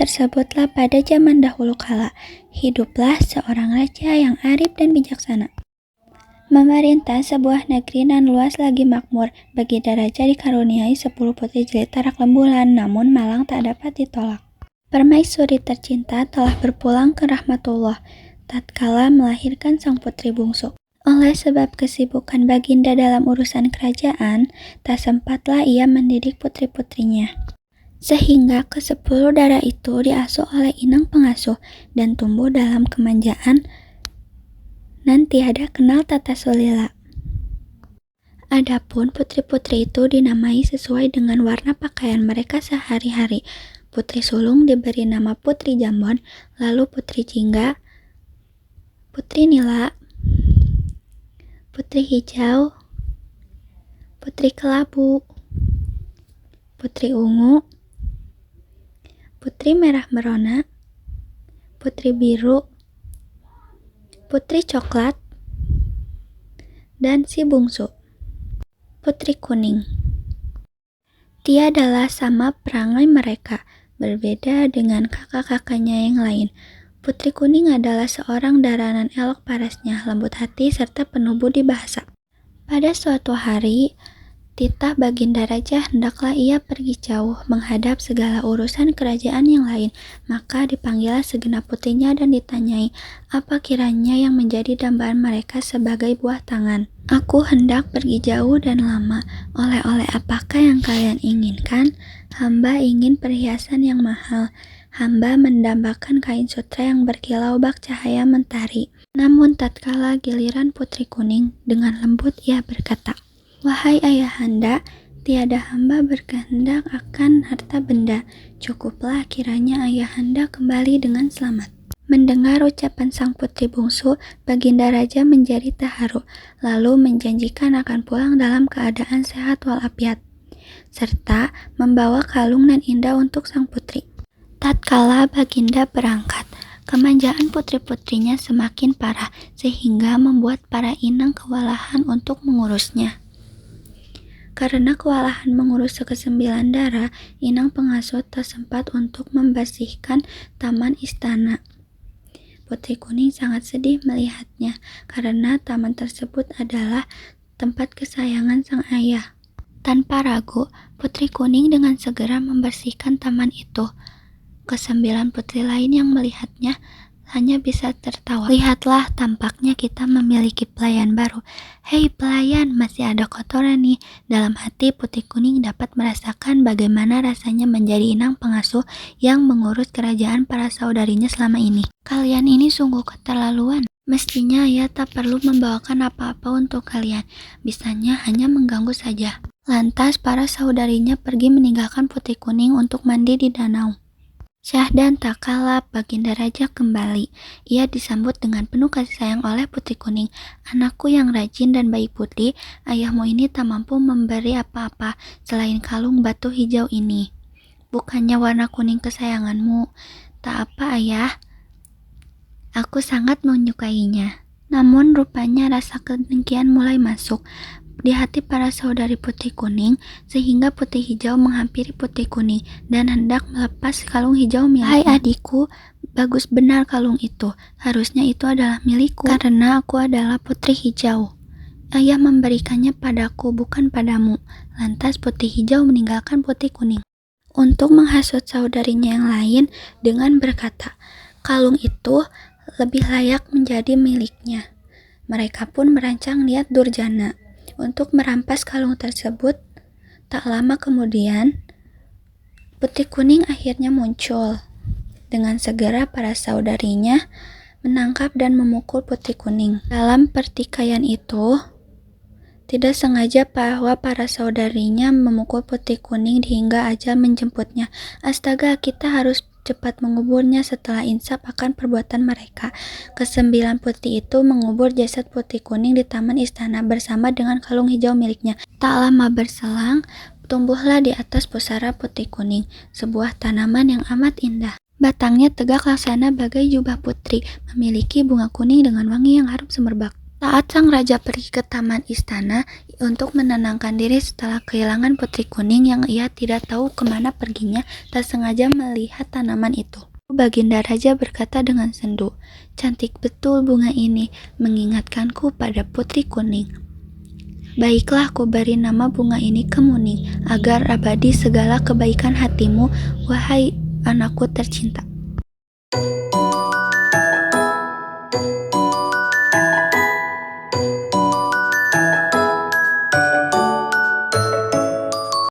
tersebutlah pada zaman dahulu kala, hiduplah seorang raja yang arif dan bijaksana. Memerintah sebuah negeri nan luas lagi makmur. Baginda Raja dikaruniai 10 putri jelita rak lembulan, namun malang tak dapat ditolak. Permaisuri tercinta telah berpulang ke rahmatullah, tatkala melahirkan sang putri bungsu. Oleh sebab kesibukan Baginda dalam urusan kerajaan, tak sempatlah ia mendidik putri-putrinya. Sehingga ke-10 darah itu diasuh oleh inang pengasuh dan tumbuh dalam kemanjaan nan tiada kenal tata sulila. Adapun putri-putri itu dinamai sesuai dengan warna pakaian mereka sehari-hari. Putri sulung diberi nama Putri Jambon, lalu Putri Jingga, Putri Nila, Putri Hijau, Putri Kelabu, Putri Ungu, Putri Merah Merona, Putri Biru, Putri Coklat, dan si bungsu, Putri Kuning. Tiadalah sama perangai mereka, berbeda dengan kakak-kakaknya yang lain. Putri Kuning adalah seorang daranan elok parasnya, lembut hati, serta penuh budi bahasa. Pada suatu hari, titah Baginda Raja hendaklah ia pergi jauh menghadap segala urusan kerajaan yang lain. Maka dipanggillah segenap putrinya dan ditanyai, apa kiranya yang menjadi dambaan mereka sebagai buah tangan. Aku hendak pergi jauh dan lama. Oleh-oleh apakah yang kalian inginkan? Hamba ingin perhiasan yang mahal. Hamba mendambakan kain sutra yang berkilau bak cahaya mentari. Namun tatkala giliran Putri Kuning, dengan lembut ia berkata, wahai ayahanda, tiada hamba berkehendak akan harta benda. Cukuplah kiranya ayahanda kembali dengan selamat. Mendengar ucapan sang putri bungsu, Baginda Raja menjadi terharu, lalu menjanjikan akan pulang dalam keadaan sehat walafiat, serta membawa kalung nan indah untuk sang putri. Tatkala Baginda berangkat, kemanjaan putri-putrinya semakin parah, sehingga membuat para inang kewalahan untuk mengurusnya. Karena kewalahan mengurus ke-9 darah, inang pengasuh tak sempat untuk membersihkan taman istana. Putri Kuning sangat sedih melihatnya, karena taman tersebut adalah tempat kesayangan sang ayah. Tanpa ragu, Putri Kuning dengan segera membersihkan taman itu. Ke-9 putri lain yang melihatnya hanya bisa tertawa. Lihatlah, tampaknya kita memiliki pelayan baru. Hei pelayan, masih ada kotoran nih. Dalam hati Putri Kuning dapat merasakan bagaimana rasanya menjadi inang pengasuh yang mengurus kerajaan para saudarinya selama ini. Kalian ini sungguh keterlaluan. Mestinya ia tak perlu membawakan apa-apa untuk kalian. Bisanya hanya mengganggu saja. Lantas para saudarinya pergi meninggalkan Putri Kuning untuk mandi di danau. Syahdan tak kalah Baginda Raja kembali. Ia disambut dengan penuh kasih sayang oleh Putri Kuning. Anakku yang rajin dan baik putri, ayahmu ini tak mampu memberi apa-apa selain kalung batu hijau ini. Bukannya warna kuning kesayanganmu? Tak apa ayah, aku sangat menyukainya. Namun rupanya rasa kedengkian mulai masuk di hati para saudari Putri Kuning, sehingga Putri Hijau menghampiri Putri Kuning dan hendak melepas kalung hijau miliknya. Hai adikku, bagus benar kalung itu. Harusnya itu adalah milikku, karena aku adalah Putri Hijau. Ayah memberikannya padaku, bukan padamu. Lantas Putri Hijau meninggalkan Putri Kuning untuk menghasut saudarinya yang lain dengan berkata, kalung itu lebih layak menjadi miliknya. Mereka pun merancang niat durjana untuk merampas kalung tersebut. Tak lama kemudian, Putri Kuning akhirnya muncul. Dengan segera para saudarinya menangkap dan memukul Putri Kuning. Dalam pertikaian itu, tidak sengaja bahwa para saudarinya memukul Putri Kuning hingga ajal menjemputnya. Astaga, kita harus cepat menguburnya. Setelah insaf akan perbuatan mereka, ke-9 putri itu mengubur jasad Putri Kuning di taman istana bersama dengan kalung hijau miliknya. Tak lama berselang, tumbuhlah di atas pusara Putri Kuning sebuah tanaman yang amat indah. Batangnya tegak laksana bagai jubah putri, memiliki bunga kuning dengan wangi yang harum semerbak. Saat sang raja pergi ke taman istana untuk menenangkan diri setelah kehilangan putri kuning yang ia tidak tahu kemana perginya, tak sengaja melihat tanaman itu. Baginda Raja berkata dengan sendu, "Cantik betul bunga ini, mengingatkanku pada putri kuning. Baiklah, aku beri nama bunga ini Kemuning, agar abadi segala kebaikan hatimu, wahai anakku tercinta."